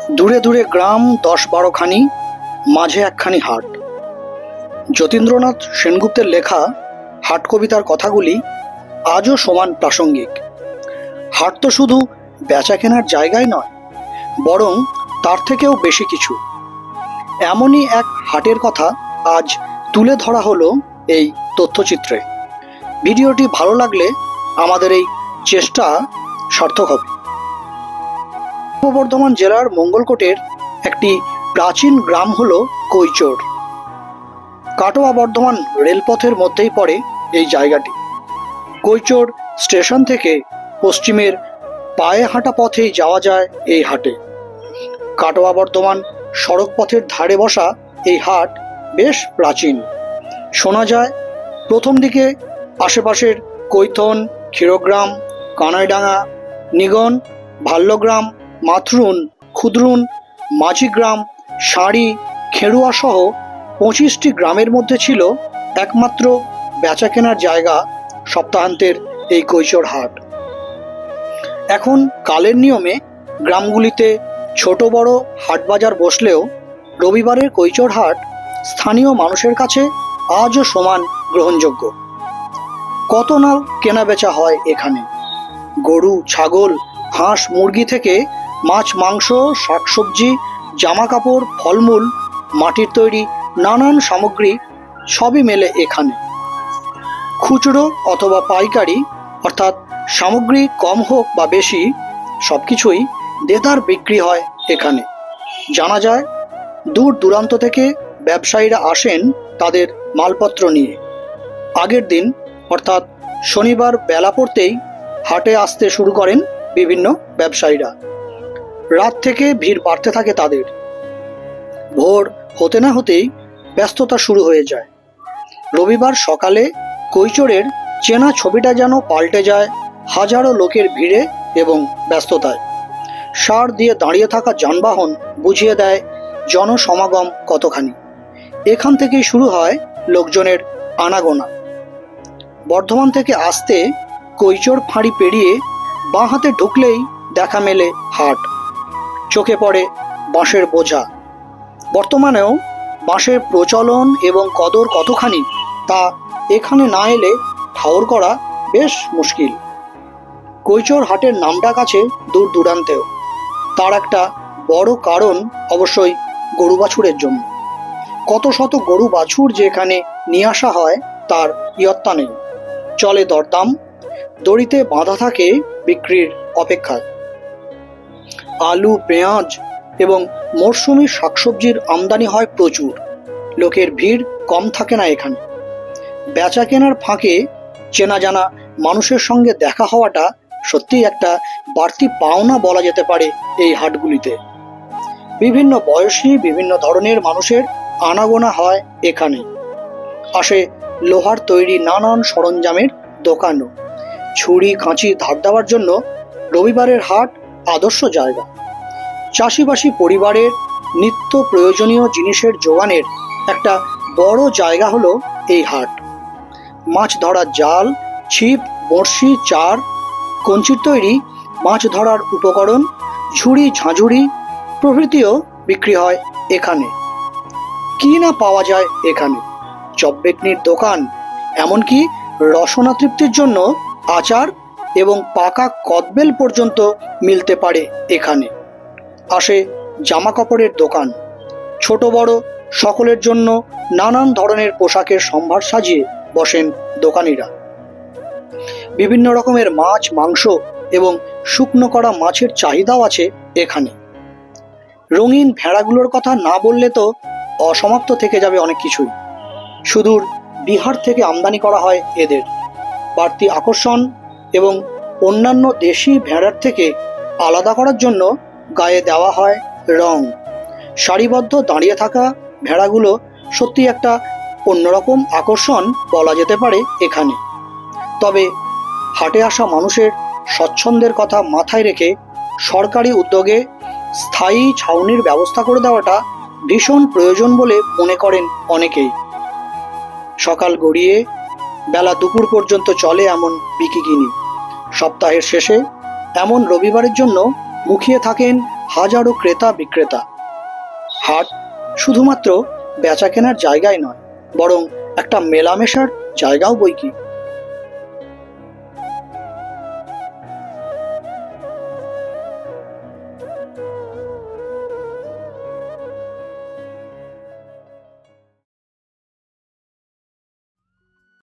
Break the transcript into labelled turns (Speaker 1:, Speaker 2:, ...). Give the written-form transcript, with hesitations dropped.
Speaker 1: দূরে দূরে গ্রাম ১০-১২খানি, মাঝে একখানি হাট। যতীন্দ্রনাথ সেনগুপ্তের লেখা হাট কবিতার কথাগুলি আজও সমান প্রাসঙ্গিক। হাট তো শুধু বেচা কেনার জায়গায় নয়, বরং তার থেকেও বেশি কিছু। এমনই এক হাটের কথা আজ তুলে ধরা হলো এই তথ্যচিত্রে। ভিডিওটি ভালো লাগলে আমাদের এই চেষ্টা সার্থক হবে। পূর্ব বর্ধমান জেলার মঙ্গলকোটের একটি প্রাচীন গ্রাম হলো কৈচোর। কাটোয়া বর্ধমান রেলপথের মধ্যেই পড়ে এই জায়গাটি। কৈচোর স্টেশন থেকে পশ্চিমের পায়ে হাঁটা পথেই যাওয়া যায় এই হাটে। কাটোয়া বর্ধমান সড়ক পথের ধারে বসা এই হাট বেশ প্রাচীন। শোনা যায় প্রথম দিকে আশেপাশের কৈথন, ক্ষীরগ্রাম, কানাইডাঙ্গা, নিগন, ভাল্যগ্রাম, মাথরুন, ক্ষুদ্রুন, মাঝিগ্রাম, সাঁড়ি, খেরুয়া সহ ২৫টি গ্রামের মধ্যে ছিল একমাত্র বেচা কেনার জায়গা সপ্তাহান্তের এই কৈচোর হাট। এখন কালের নিয়মে গ্রামগুলিতে ছোট বড় হাট বাজার বসলেও রবিবারের কৈচোর হাট স্থানীয় মানুষের কাছে আজও সমান গ্রহণযোগ্য। কত না কেনা বেচা হয় এখানে। গরু, ছাগল, হাঁস, মুরগি থেকে মাছ, মাংস, শাকসবজি, জামা কাপড়, ফলমূল, মাটির তৈরি নানান সামগ্রী সবই মেলে এখানে। খুচরো অথবা পাইকারি, অর্থাৎ সামগ্রী কম হোক বা বেশি, সবকিছুই দেদার বিক্রি হয় এখানে। জানা যায় দূর দূরান্ত থেকে ব্যবসায়ীরা আসেন তাদের মালপত্র নিয়ে। আগের দিন অর্থাৎ শনিবার বেলা পড়তেই হাটে আসতে শুরু করেন বিভিন্ন ব্যবসায়ীরা। রাত থেকে ভিড় বাড়তে থাকে তাদের। ভোর হতে না হতেই ব্যস্ততা শুরু হয়ে যায়। রবিবার সকালে কৈচোরের চেনা ছবিটা যেন পাল্টে যায় হাজারো লোকের ভিড়ে এবং ব্যস্ততায়। সার দিয়ে দাঁড়িয়ে থাকা যানবাহন বুঝিয়ে দেয় জনসমাগম কতখানি। এখান থেকেই শুরু হয় লোকজনের আনাগোনা। বর্ধমান থেকে আসতে কৈচোর ফাঁড়ি পেরিয়ে বাঁ হাতে ঢুকলেই দেখা মেলে হাট। চোখে পড়ে বাঁশের বোঝা। বর্তমানেও বাঁশের প্রচলন এবং কদর কতখানি তা এখানে না এলে ঠাউর করা বেশ মুশকিল। কৈচোর হাটের নামডাক আছে দূর দূরান্তেও। তার একটা বড় কারণ অবশ্যই গরু বাছুরের জন্য। কত শত গরু বাছুর যে এখানে নিয়ে আসা হয় তার ইয়ত্তা নেই। চলে দরদাম, দড়িতে বাঁধা থাকে বিক্রির অপেক্ষায়। আলু, পেঁয়াজ এবং মরশুমি শাকসবজির আমদানি হয় প্রচুর। লোকের ভিড় কম থাকে না এখানে। বেচা কেনার ফাঁকে চেনা জানা মানুষের সঙ্গে দেখা হওয়াটা সত্যিই একটা বাড়তি পাওনা বলা যেতে পারে এই হাটগুলিতে। বিভিন্ন বয়সী, বিভিন্ন ধরনের মানুষের আনাগোনা হয় এখানে। আসে লোহার তৈরি নানান সরঞ্জামের দোকানও। ছুরি, কাঁচি ধার দেওয়ার জন্য রবিবারের হাট আদর্শ জায়গা। চাষিবাসী পরিবারের নিত্য প্রয়োজনীয় জিনিসের জোগানের একটা বড় জায়গা হলো এই হাট। মাছ ধরার জাল, ছিপ, বড়শি, চার, কঞ্চির তৈরি মাছ ধরার উপকরণ, ঝুড়ি, ঝাঁঝুড়ি প্রভৃতিও বিক্রি হয় এখানে। কি না পাওয়া যায় এখানে! চপবেকনির দোকান, এমনকি রসনা তৃপ্তির জন্য আচার এবং পাকা কদবেল পর্যন্ত মিলতে পারে এখানে। আসে জামা কাপড়ের দোকান। ছোট বড় সকলের জন্য নানান ধরনের পোশাকের সম্ভার সাজিয়ে বসেন দোকানিরা। বিভিন্ন রকমের মাছ, মাংস এবং শুকনো করা মাছের চাহিদাও আছে এখানে। রঙিন ভেড়াগুলোর কথা না বললে তো অসমাপ্ত থেকে যাবে অনেক কিছুই। সুদূর বিহার থেকে আমদানি করা হয় এদের। বাড়তি আকর্ষণ এবং অন্যান্য দেশি ভেড়ার থেকে আলাদা করার জন্য গায়ে দেওয়া হয় রং। সারিবদ্ধ দাঁড়িয়ে থাকা ভেড়াগুলো সত্যি একটা অন্যরকম আকর্ষণ বলা যেতে পারে এখানে। তবে হাটে আসা মানুষের স্বচ্ছন্দের কথা মাথায় রেখে সরকারি উদ্যোগে স্থায়ী ছাউনির ব্যবস্থা করে দেওয়াটা ভীষণ প্রয়োজন বলে মনে করেন অনেকেই। সকাল গড়িয়ে বেলা দুপুর পর্যন্ত চলে এমন বিকিকিনি। সপ্তাহের শেষে এমন রবিবারের জন্য মুখিয়ে থাকেন হাজারো ক্রেতা বিক্রেতা। হাট শুধুমাত্র বেচা কেনার জায়গায় নয়, বরং একটা মেলামেশার জায়গাও বৈকি।